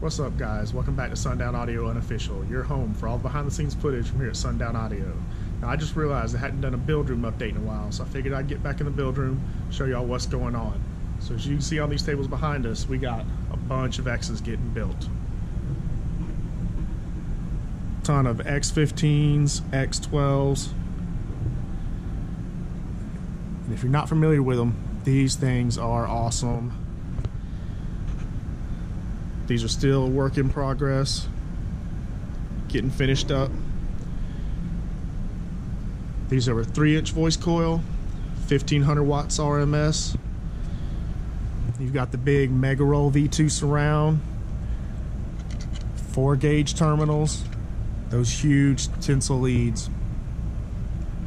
What's up, guys? Welcome back to Sundown Audio Unofficial, your home for all the behind the scenes footage from here at Sundown Audio. Now, I just realized I hadn't done a build room update in a while, so I figured I'd get back in the build room, show y'all what's going on. So as you can see on these tables behind us, we got a bunch of X's getting built. Ton of X15s, X12s. And if you're not familiar with them, these things are awesome. These are still a work in progress, getting finished up. These are a 3-inch voice coil, 1500 watts RMS. You've got the big Mega Roll V2 surround, 4-gauge terminals, those huge tinsel leads,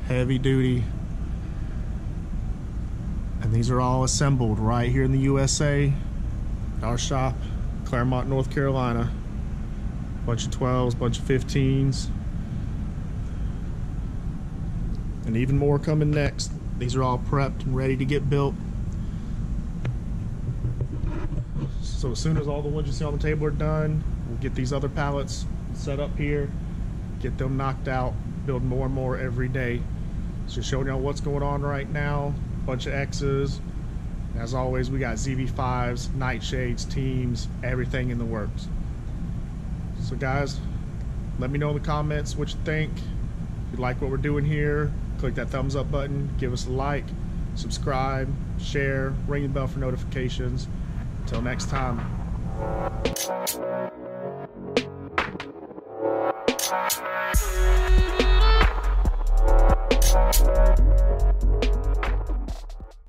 heavy duty. And these are all assembled right here in the USA, at our shop, Claremont, North Carolina. Bunch of 12s, bunch of 15s, and even more coming next. These are all prepped and ready to get built. So as soon as all the ones you see on the table are done, we'll get these other pallets set up here, get them knocked out, build more and more every day. So just showing y'all what's going on right now. Bunch of X's. As always, we got ZV5s, nightshades, teams, everything in the works. So guys, let me know in the comments what you think. If you like what we're doing here, click that thumbs up button, give us a like, subscribe, share, ring the bell for notifications. Until next time.